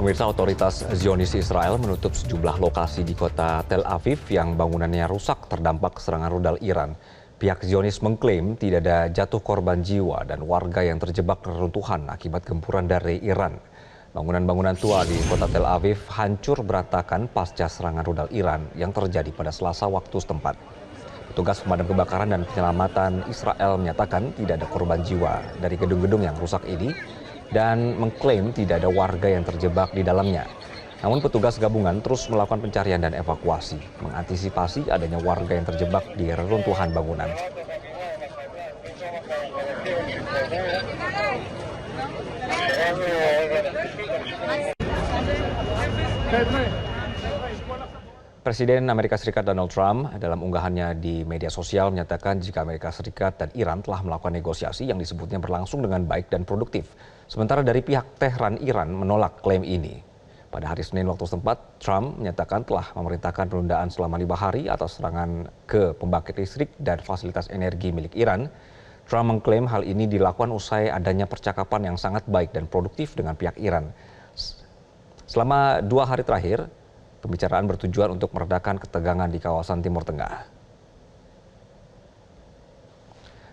Pemirsa, otoritas Zionis Israel menutup sejumlah lokasi di kota Tel Aviv yang bangunannya rusak terdampak serangan rudal Iran. Pihak Zionis mengklaim tidak ada jatuh korban jiwa dan warga yang terjebak reruntuhan akibat gempuran dari Iran. Bangunan-bangunan tua di kota Tel Aviv hancur berantakan pasca serangan rudal Iran yang terjadi pada Selasa waktu setempat. Petugas pemadam kebakaran dan penyelamatan Israel menyatakan tidak ada korban jiwa dari gedung-gedung yang rusak ini dan mengklaim tidak ada warga yang terjebak di dalamnya. Namun petugas gabungan terus melakukan pencarian dan evakuasi, mengantisipasi adanya warga yang terjebak di reruntuhan bangunan. Presiden Amerika Serikat Donald Trump dalam unggahannya di media sosial menyatakan jika Amerika Serikat dan Iran telah melakukan negosiasi yang disebutnya berlangsung dengan baik dan produktif. Sementara dari pihak Tehran, Iran menolak klaim ini. Pada hari Senin waktu setempat, Trump menyatakan telah memerintahkan penundaan selama 5 hari atas serangan ke pembangkit listrik dan fasilitas energi milik Iran. Trump mengklaim hal ini dilakukan usai adanya percakapan yang sangat baik dan produktif dengan pihak Iran. Selama 2 hari terakhir, pembicaraan bertujuan untuk meredakan ketegangan di kawasan Timur Tengah.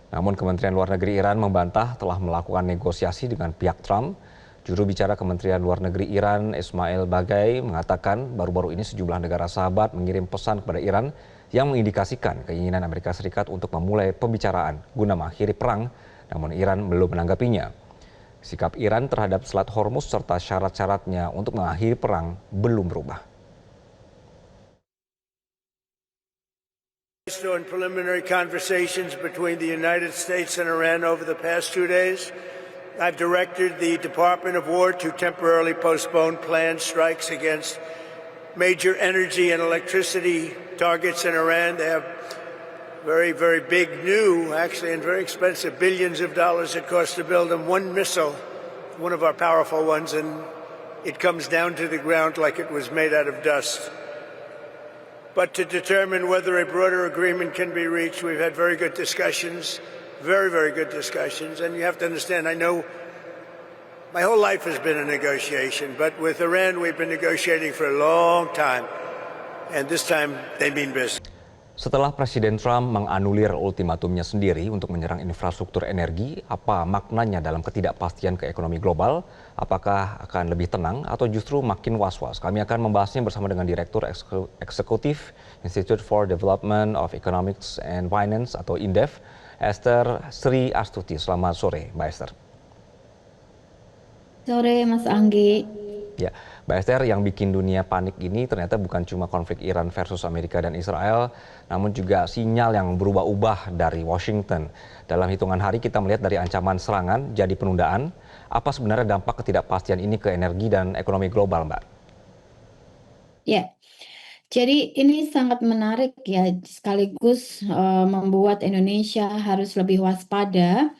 Namun Kementerian Luar Negeri Iran membantah telah melakukan negosiasi dengan pihak Trump. Juru bicara Kementerian Luar Negeri Iran, Ismail Baghai, mengatakan baru-baru ini sejumlah negara sahabat mengirim pesan kepada Iran yang mengindikasikan keinginan Amerika Serikat untuk memulai pembicaraan guna mengakhiri perang, namun Iran belum menanggapinya. Sikap Iran terhadap Selat Hormuz serta syarat-syaratnya untuk mengakhiri perang belum berubah. Based on preliminary conversations between the United States and Iran over the past 2 days, I've directed the Department of War to temporarily postpone planned strikes against major energy and electricity targets in Iran. They have very, very big, new, actually, and very expensive, billions of dollars it costs to build them one missile, one of our powerful ones, and it comes down to the ground like it was made out of dust. But to determine whether a broader agreement can be reached, we've had very good discussions, very, very good discussions. And you have to understand, I know my whole life has been a negotiation, but with Iran, we've been negotiating for a long time. And this time, they mean business. Setelah Presiden Trump menganulir ultimatumnya sendiri untuk menyerang infrastruktur energi, apa maknanya dalam ketidakpastian ke ekonomi global? Apakah akan lebih tenang atau justru makin was-was? Kami akan membahasnya bersama dengan Direktur Eksekutif Institute for Development of Economics and Finance atau INDEF, Esther Sri Astuti. Selamat sore, Mbak Esther. Sore, Mas Anggi. Ya, Mbak Esther, yang bikin dunia panik ini ternyata bukan cuma konflik Iran versus Amerika dan Israel, namun juga sinyal yang berubah-ubah dari Washington. Dalam hitungan hari kita melihat dari ancaman serangan jadi penundaan. Apa sebenarnya dampak ketidakpastian ini ke energi dan ekonomi global, Mbak? Ya, jadi ini sangat menarik ya, sekaligus membuat Indonesia harus lebih waspada.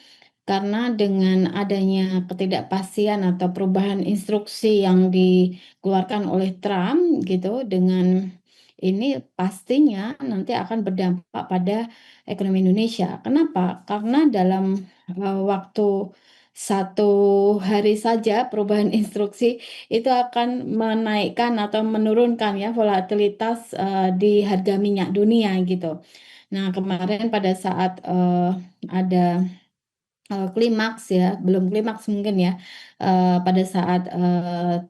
Karena dengan adanya ketidakpastian atau perubahan instruksi yang dikeluarkan oleh Trump gitu, dengan ini pastinya nanti akan berdampak pada ekonomi Indonesia. Kenapa? Karena dalam waktu 1 hari saja perubahan instruksi itu akan menaikkan atau menurunkan ya volatilitas di harga minyak dunia gitu. Nah, kemarin pada saat ada klimaks ya, belum klimaks mungkin ya, pada saat,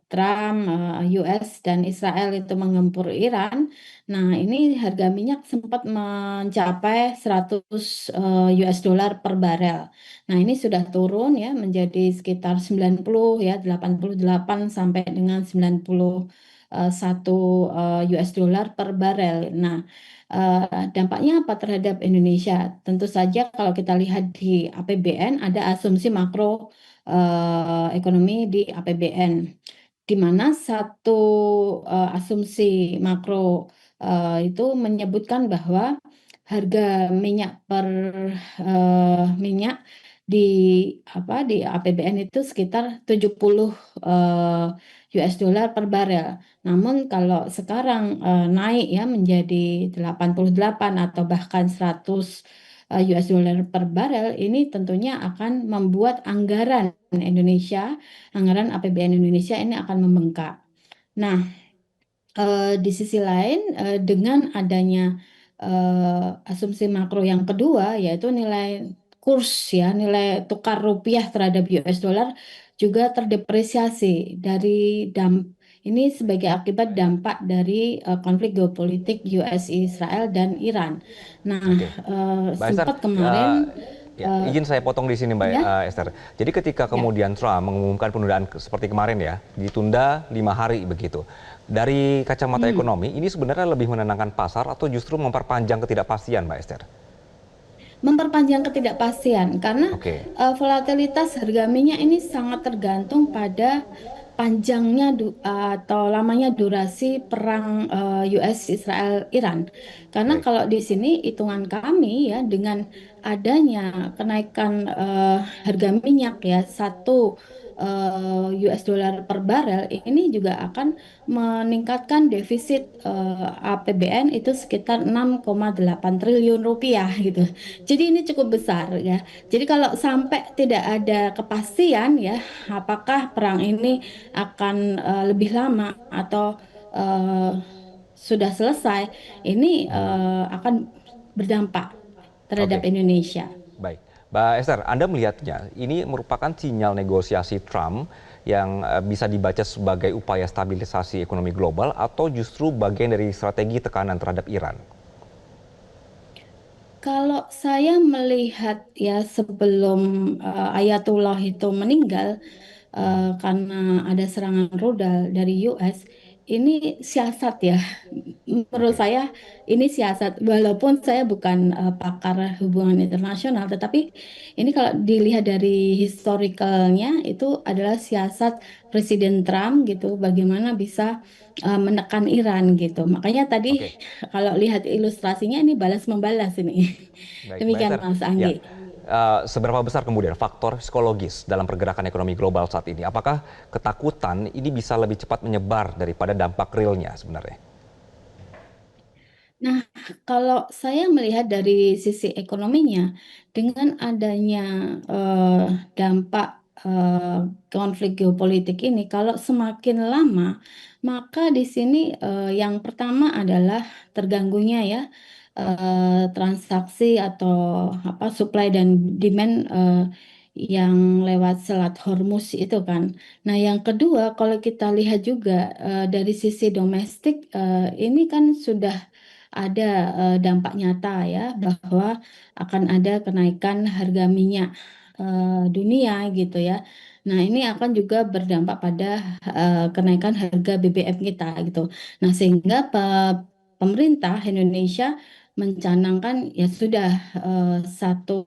Trump, US dan Israel itu menggempur Iran. Nah, ini harga minyak sempat mencapai 100 US dollar per barel. Nah, ini sudah turun ya menjadi sekitar 90 ya, 88 sampai dengan 91 US dollar per barel. Nah, dampaknya apa terhadap Indonesia? Tentu saja kalau kita lihat di APBN ada asumsi makro ekonomi di APBN, di mana satu asumsi makro itu menyebutkan bahwa harga minyak minyak di APBN itu sekitar 70 US dollar per barel. Namun kalau sekarang naik ya menjadi 88 atau bahkan 100 US dollar per barel, ini tentunya akan membuat anggaran Indonesia, anggaran APBN Indonesia ini akan membengkak. Nah, di sisi lain, dengan adanya asumsi makro yang kedua, yaitu nilai kurs ya, nilai tukar rupiah terhadap US dollar juga terdepresiasi ini sebagai akibat dampak dari konflik geopolitik US, Israel, dan Iran. Nah, Oke. Mbak Esther, sempat kemarin, ya, eh, izin saya potong di sini Mbak ya, Esther. Jadi ketika ya. kemudian Trump mengumumkan penundaan seperti kemarin ya, ditunda 5 hari begitu. Dari kacamata ekonomi, ini sebenarnya lebih menenangkan pasar atau justru memperpanjang ketidakpastian Mbak Esther? Memperpanjang ketidakpastian karena Oke, volatilitas harga minyak ini sangat tergantung pada atau lamanya durasi perang US Israel Iran. Karena baik. kalau di sini hitungan kami ya dengan adanya kenaikan harga minyak ya 1 US dollar per barel ini juga akan meningkatkan defisit APBN itu sekitar 6,8 triliun rupiah gitu. Jadi ini cukup besar ya. Jadi kalau sampai tidak ada kepastian ya, apakah perang ini akan lebih lama atau eh, sudah selesai, ini akan berdampak terhadap Oke. Indonesia. Baik, Mbak Esther, Anda melihatnya ini merupakan sinyal negosiasi Trump yang bisa dibaca sebagai upaya stabilisasi ekonomi global atau justru bagian dari strategi tekanan terhadap Iran? Kalau saya melihat ya sebelum Ayatullah itu meninggal karena ada serangan rudal dari US, ini siasat ya. Menurut Oke, saya ini siasat. Walaupun saya bukan pakar hubungan internasional, tetapi ini kalau dilihat dari historicalnya itu adalah siasat Presiden Trump gitu. Bagaimana bisa menekan Iran gitu. Makanya tadi oke. kalau lihat ilustrasinya ini balas membalas ini. Baik, Mbak Demikian Esther. Mas Ya, Anggi. seberapa besar kemudian faktor psikologis dalam pergerakan ekonomi global saat ini? Apakah ketakutan ini bisa lebih cepat menyebar daripada dampak realnya sebenarnya? Nah, kalau saya melihat dari sisi ekonominya, dengan adanya eh, dampak konflik geopolitik ini, kalau semakin lama, maka di sini yang pertama adalah terganggunya ya transaksi atau apa supply dan demand yang lewat Selat Hormuz itu kan. Nah, yang kedua, kalau kita lihat juga dari sisi domestik, ini kan sudah ada dampak nyata ya bahwa akan ada kenaikan harga minyak dunia gitu ya. Nah, ini akan juga berdampak pada kenaikan harga BBM kita gitu. Nah, sehingga pemerintah Indonesia mencanangkan ya sudah satu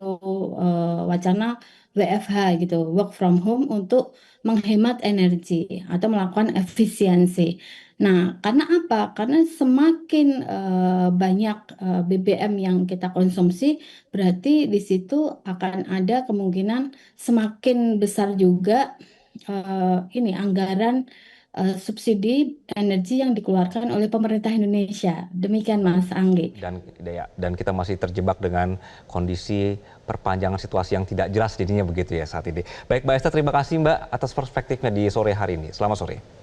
wacana WFH gitu, work from home untuk menghemat energi atau melakukan efisiensi. Nah, karena apa? Karena semakin banyak BBM yang kita konsumsi, berarti di situ akan ada kemungkinan semakin besar juga ini anggaran subsidi energi yang dikeluarkan oleh pemerintah Indonesia. Demikian Baik. Mas Anggi. Dan kita masih terjebak dengan kondisi perpanjangan situasi yang tidak jelas jadinya begitu ya saat ini. Baik, Mbak Esther, terima kasih Mbak atas perspektifnya di sore hari ini. Selamat sore.